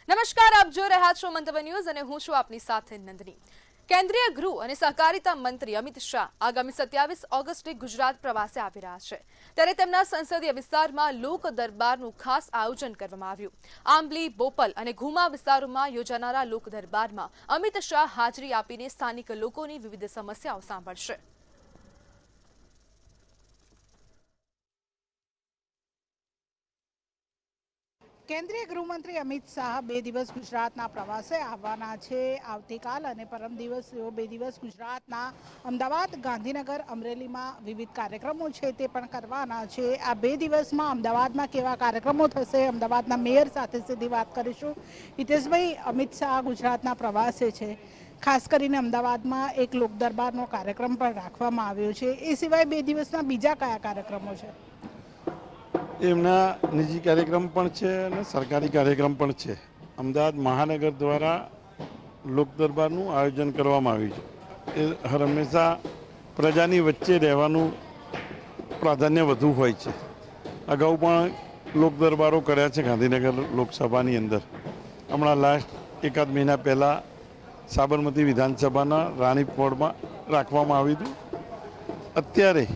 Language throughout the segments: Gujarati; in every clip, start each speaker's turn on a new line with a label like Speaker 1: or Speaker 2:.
Speaker 1: નમસ્કાર, આપ જોઈ રહ્યા છો મંતવ્ય ન્યૂઝ અને હું છું આપની સાથે નંદની। કેન્દ્રીય ગૃહ અને સહકારિતા મંત્રી અમિત શાહ આગામી 27 ઓગસ્ટે ગુજરાત પ્રવાસે આવી રહ્યા છે, ત્યારે તેમના સંસદીય વિસ્તારમાં લોક દરબારનું ખાસ આયોજન કરવામાં આવ્યું। આંબલી, બોપલ અને ઘુમા વિસ્તારોમાં યોજાનારા લોક દરબારમાં અમિત શાહ હાજરી આપીને સ્થાનિક લોકોની વિવિધ સમસ્યાઓ સાંભળશે।
Speaker 2: કેન્દ્રીય ગૃહમંત્રી અમિત શાહ 2 દિવસ ગુજરાતના પ્રવાસે આવવાના છે। આવતીકાલ અને પરમ દિવસ 2 દિવસ ગુજરાતના અમદાવાદ, ગાંધીનગર, અમરેલીમાં વિવિધ કાર્યક્રમો છે તે પણ કરવાના છે। આ 2 દિવસમાં અમદાવાદમાં કેવા કાર્યક્રમો થશે, અમદાવાદના મેયર સાથે સીધી વાત કરીશું। હિતેશભાઈ, અમિત શાહ ગુજરાતના પ્રવાસે છે, ખાસ કરીને અમદાવાદમાં એક લોક દરબારનો કાર્યક્રમ પણ રાખવામાં આવ્યો છે। એ સિવાય 2 દિવસના બીજા કયા કાર્યક્રમો છે?
Speaker 3: એમના નિજી કાર્યક્રમ પણ છે અને સરકારી કાર્યક્રમ પણ છે। અમદાવાદ મહાનગર દ્વારા લોક દરબારનું આયોજન કરવામાં આવ્યું છે। એ હર હંમેશા પ્રજાની વચ્ચે રહેવાનું પ્રાધાન્ય વધુ હોય છે। અગાઉ પણ લોક દરબારો કર્યા છે ગાંધીનગર લોકસભાની અંદર। હમણાં લાસ્ટ એકાદ મહિના પહેલાં સાબરમતી વિધાનસભાના રાણીપ વોર્ડમાં રાખવામાં આવ્યું હતું। અત્યારે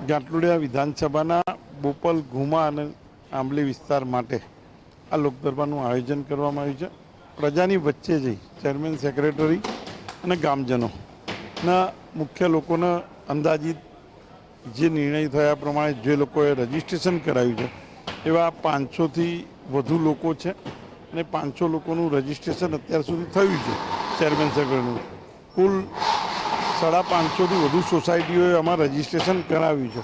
Speaker 3: ગાંટલોડિયા વિધાનસભાના બોપલ, ઘુમા અને આંબલી વિસ્તાર માટે આ લોક દરબારનું આયોજન કરવામાં આવ્યું છે। પ્રજાની વચ્ચે જઈ ચેરમેન, સેક્રેટરી અને ગામજનોના મુખ્ય લોકોના અંદાજિત જે નિર્ણય થયા પ્રમાણે જે લોકોએ રજીસ્ટ્રેશન કરાવ્યું છે એવા 500થી વધુ લોકો છે અને 500 લોકોનું રજીસ્ટ્રેશન અત્યાર સુધી થયું છે ચેરમેન, સેક્રેટરીનું। કુલ 550થી વધુ સોસાયટીઓએ આમાં રજીસ્ટ્રેશન કરાવ્યું છે।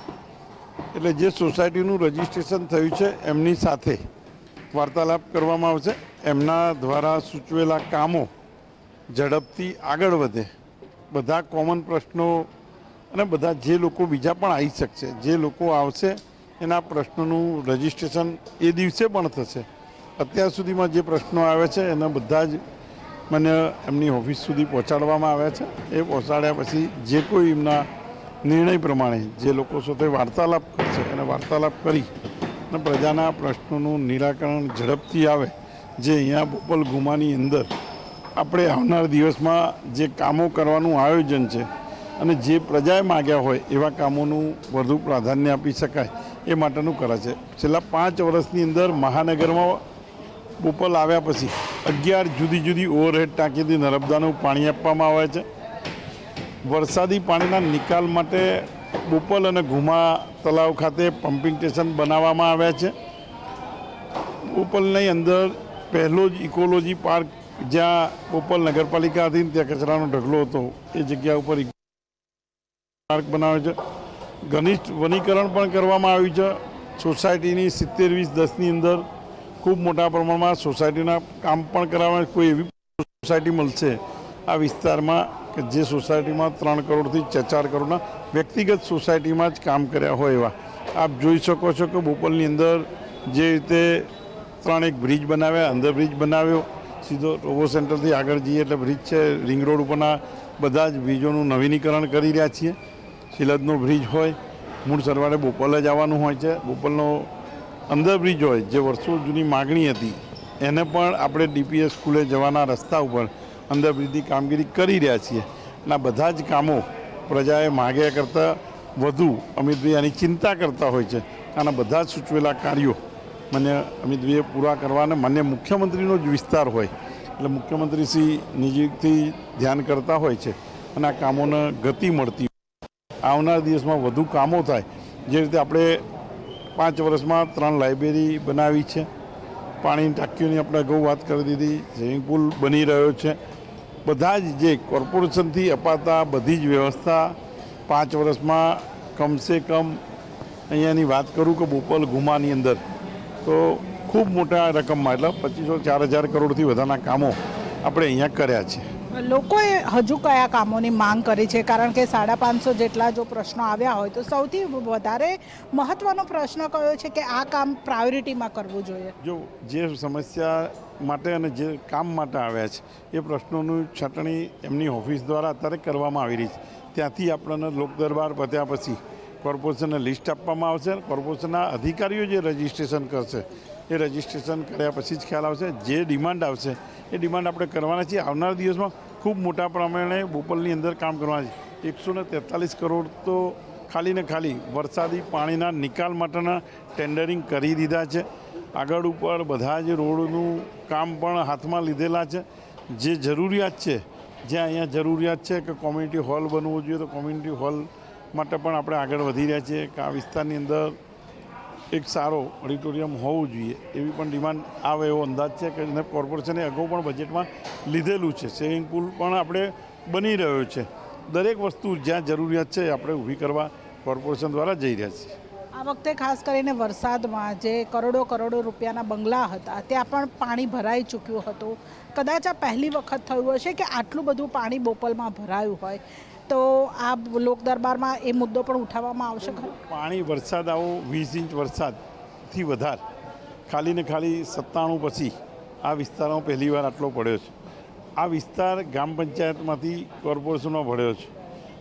Speaker 3: એટલે જે સોસાયટીનું રજીસ્ટ્રેશન થયું છે એમની સાથે વાર્તાલાપ કરવામાં આવશે। એમના દ્વારા સૂચવેલા કામો ઝડપથી આગળ વધે, બધા કોમન પ્રશ્નો અને બધા જે લોકો બીજા પણ આવી શકશે, જે લોકો આવશે એના પ્રશ્નોનું રજીસ્ટ્રેશન એ દિવસે પણ થશે। અત્યાર સુધીમાં જે પ્રશ્નો આવે છે એના બધા જ મને એમની ઓફિસ સુધી પહોંચાડવામાં આવ્યા છે। એ પહોંચાડ્યા પછી જે કોઈ એમના નિર્ણય પ્રમાણે જે લોકો સાથે વાર્તાલાપ કરશે અને વાર્તાલાપ કરી અને પ્રજાના પ્રશ્નોનું નિરાકરણ ઝડપથી આવે, જે અહીંયા બોપલ, ઘુમાની અંદર આપણે આવનાર દિવસમાં જે કામો કરવાનું આયોજન છે અને જે પ્રજાએ માગ્યા હોય એવા કામોનું વધુ પ્રાધાન્ય આપી શકાય એ માટેનું કરે છે। છેલ્લા 5 વર્ષની અંદર મહાનગરમાં બોપલ આવ્યા પછી 11 જુદી જુદી ઓવરહેડ ટાંકીથી નર્મદાનું પાણી આપવામાં આવે છે। વરસાદી પાણીના નિકાલ માટે બોપલ અને ઘુમા તળાવ ખાતે પમ્પિંગ સ્ટેશન બનાવવામાં આવ્યા છે। બોપલની અંદર પહેલો જ ઇકોલોજી પાર્ક, જ્યાં બોપલ નગરપાલિકા હતી ત્યાં કચરાનો ઢગલો હતો, એ જગ્યા ઉપર પાર્ક બનાવ્યો છે। ઘનિષ્ઠ વનીકરણ પણ કરવામાં આવ્યું છે। સોસાયટીની 70-20-10ની અંદર ખૂબ મોટા પ્રમાણમાં સોસાયટીના કામ પણ કરાવવા। કોઈ એવી સોસાયટી મળશે આ વિસ્તારમાં કે જે સોસાયટીમાં 3 કરોડથી 4 કરોડના વ્યક્તિગત સોસાયટીમાં જ કામ કર્યા હોય એવા આપ જોઈ શકો છો કે બોપલની અંદર જે રીતે 3 એક બ્રિજ બનાવ્યા, અંદર બ્રિજ બનાવ્યો, સીધો રોબો સેન્ટરથી આગળ જઈએ એટલે બ્રિજ છે। રિંગ રોડ ઉપરના બધા જ બ્રિજોનું નવીનીકરણ કરી રહ્યા છીએ। શિલદનો બ્રિજ હોય, મૂળ સરવાળે બોપલ જ આવવાનું હોય છે। બોપલનો અંદર બ્રિજ હોય, જે વર્ષો જૂની માગણી હતી, એને પણ આપણે ડીપીએસ સ્કૂલે જવાના રસ્તા ઉપર અંદર બ્રિજની કામગીરી કરી રહ્યા છીએ। અને આ બધા જ કામો પ્રજાએ માગ્યા કરતાં વધુ અમિતભાઈ આની ચિંતા કરતા હોય છે। આના બધા જ સૂચવેલા કાર્યો મને અમિતભાઈએ પૂરા કરવા અને માન્ય મુખ્યમંત્રીનો જ વિસ્તાર હોય એટલે મુખ્યમંત્રીશ્રી નિજીથી ધ્યાન કરતા હોય છે અને આ કામોને ગતિ મળતી આવનાર દિવસમાં વધુ કામો થાય। જે રીતે આપણે 5 વર્ષમાં 3 લાઇબ્રેરી બનાવી છે, પાણીની ટાંકીઓની આપણે અગાઉ વાત કરી દીધી, સ્વિમિંગ પુલ બની રહ્યો છે। બધા જ જે કોર્પોરેશનથી અપાતા બધી જ વ્યવસ્થા 5 વર્ષમાં કમસે કમ અહીંયાની વાત કરું કે બોપલ, ઘુમાની અંદર તો ખૂબ મોટા રકમમાં એટલે 2500-4000 કરોડથી વધારાના કામો આપણે અહીંયા કર્યા છે।
Speaker 2: લોકોએ હજુ કયા કામોની માંગ કરી છે? કારણ કે 550 જેટલા જો પ્રશ્નો આવ્યા હોય તો સૌથી વધારે મહત્વનો પ્રશ્ન કયો છે કે આ કામ પ્રાયોરિટીમાં કરવું જોઈએ?
Speaker 3: જો જે સમસ્યા માટે અને જે કામ માટે આવ્યા છે એ પ્રશ્નોની છટણી એમની ઓફિસ દ્વારા અત્યારે કરવામાં આવી રહી છે। ત્યાંથી આપણને લોક દરબાર પત્યા પછી કોર્પોરેશનને લિસ્ટ આપવામાં આવશે। કોર્પોરેશનના અધિકારીઓ જે રજીસ્ટ્રેશન કરશે એ રજિસ્ટ્રેશન કર્યા પછી જ ખ્યાલ આવશે. જે ડિમાન્ડ આવશે એ ડિમાન્ડ આપણે કરવાના છીએ. આવનારા દિવસમાં ખૂબ મોટા પ્રમાણે બોપલની અંદર કામ કરવાના છે. 143 કરોડ તો ખાલી ને ખાલી વરસાદી પાણીના નિકાલ માટેના ટેન્ડરિંગ કરી દીધા છે. આગળ ઉપર બધા જ રોડનું કામ પણ હાથમાં લીધેલા છે. જે જરૂરિયાત છે, જ્યાં અહીંયા જરૂરિયાત છે કે કોમ્યુનિટી હોલ બનવો જોઈએ તો કોમ્યુનિટી હોલ માટે પણ આપણે આગળ વધી રહ્યા છીએ કે આ વિસ્તારની અંદર એક સારો ઓડિટોરિયમ હોવું જોઈએ એવી પણ ડિમાન્ડ આવે એવો અંદાજ છે કે કોર્પોરેશને અગાઉ પણ બજેટમાં લીધેલું છે. સ્વિમિંગ પુલ પણ આપણે બની રહ્યો છે. દરેક વસ્તુ જ્યાં જરૂરિયાત છે એ આપણે ઊભી કરવા કોર્પોરેશન દ્વારા જઈ રહ્યા છીએ.
Speaker 2: આ વખતે ખાસ કરીને વરસાદમાં જે કરોડો રૂપિયાના બંગલા હતા ત્યાં પણ પાણી ભરાઈ ચૂક્યું હતું. કદાચ આ પહેલી વખત થયું હશે કે આટલું બધું પાણી બોપલમાં ભરાયું હોય, તો આ લોક દરબારમાં એ મુદ્દો પણ ઉઠાવવામાં આવશે ખરો?
Speaker 3: પાણી વરસાદ આવો 20 ઇંચ વરસાદથી વધારે ખાલી ને ખાલી 97 પછી આ વિસ્તારમાં પહેલીવાર આટલો પડ્યો છે. આ વિસ્તાર ગ્રામ પંચાયતમાંથી કોર્પોરેશનમાં ભળ્યો છે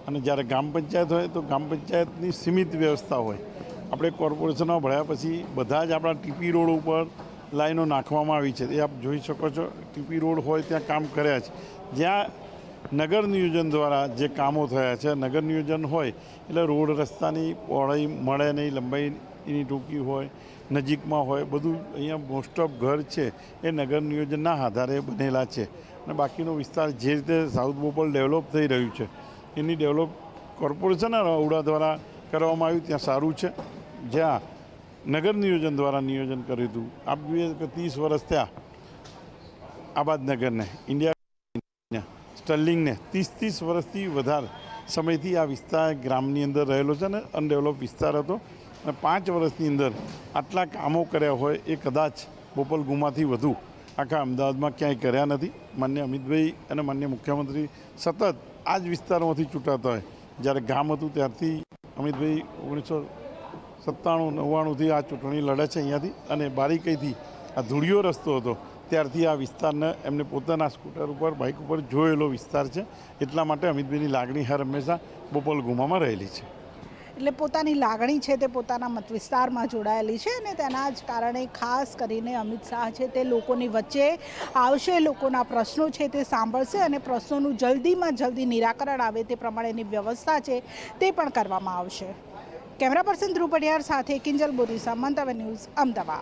Speaker 3: અને જ્યારે ગ્રામ પંચાયત હોય તો ગ્રામ પંચાયતની સીમિત વ્યવસ્થા હોય. આપણે કોર્પોરેશનમાં ભળ્યા પછી બધા જ આપણા ટીપી રોડ ઉપર લાઈનો નાખવામાં આવી છે. એ આપ જોઈ શકો છો. ટીપી રોડ હોય ત્યાં કામ કર્યા છે. જ્યાં નગર નિયોજન દ્વારા જે કામો થયા છે, નગર નિયોજન હોય એટલે રોડ રસ્તાની પહોળાઈ મળે નહીં, લંબાઈની ટૂંકી હોય, નજીકમાં હોય, બધું અહીંયા મોસ્ટ ઓફ ઘર છે એ નગર નિયોજનના આધારે બનેલા છે. અને બાકીનો વિસ્તાર જે રીતે સાઉથ બોપલ ડેવલપ થઈ રહ્યું છે એની ડેવલપ કોર્પોરેશનના અવડા દ્વારા કરવામાં આવ્યું ત્યાં સારું છે. જ્યાં નગર નિયોજન દ્વારા નિયોજન કર્યું હતું, આપ જોઈએ કે 30 વર્ષ થયા આબાદનગરને, ઇન્ડિયા સ્ટર્લિંગને 30 વર્ષથી વધારે સમયથી આ વિસ્તાર ગ્રામની અંદર રહેલો છે અને અનડેવલપ વિસ્તાર હતો. અને 5 વર્ષની અંદર આટલા કામો કર્યા હોય એ કદાચ બોપલ ગુમાથી વધુ આખા અમદાવાદમાં ક્યાંય કર્યા નથી. માન્ય અમિતભાઈ અને માન્ય મુખ્યમંત્રી સતત આ જ વિસ્તારમાંથી ચૂંટાતા હોય. જ્યારે ગામ હતું ત્યારથી અમિતભાઈ 1997-99થી આ ચૂંટણી લડે છે અહીંયાથી, અને બારીકઈથી આ ધૂળિયો રસ્તો હતો ત્યારથી આ વિસ્તારને એમને પોતાના સ્કૂટર ઉપર, બાઇક ઉપર જોયેલો વિસ્તાર છે. એટલા માટે અમિતભાઈની લાગણી હર હંમેશા બોપલ ગુમામાં રહેલી છે.
Speaker 2: એટલે પોતાની લાગણી છે તે પોતાના મત વિસ્તારમાં જોડાયેલી છે અને તેના જ કારણે ખાસ કરીને અમિત શાહ છે તે લોકોની વચ્ચે આવશે, લોકોના પ્રશ્નો છે તે સાંભળશે અને પ્રશ્નોનું જલ્દીમાં જલ્દી નિરાકરણ આવે તે પ્રમાણેની વ્યવસ્થા છે તે પણ કરવામાં આવશે. કેમેરા પર્સન ધ્રુવ પડિયાર સાથે કિંજલ બોરીસા, મંતવ્ય ન્યૂઝ, અમદાવાદ.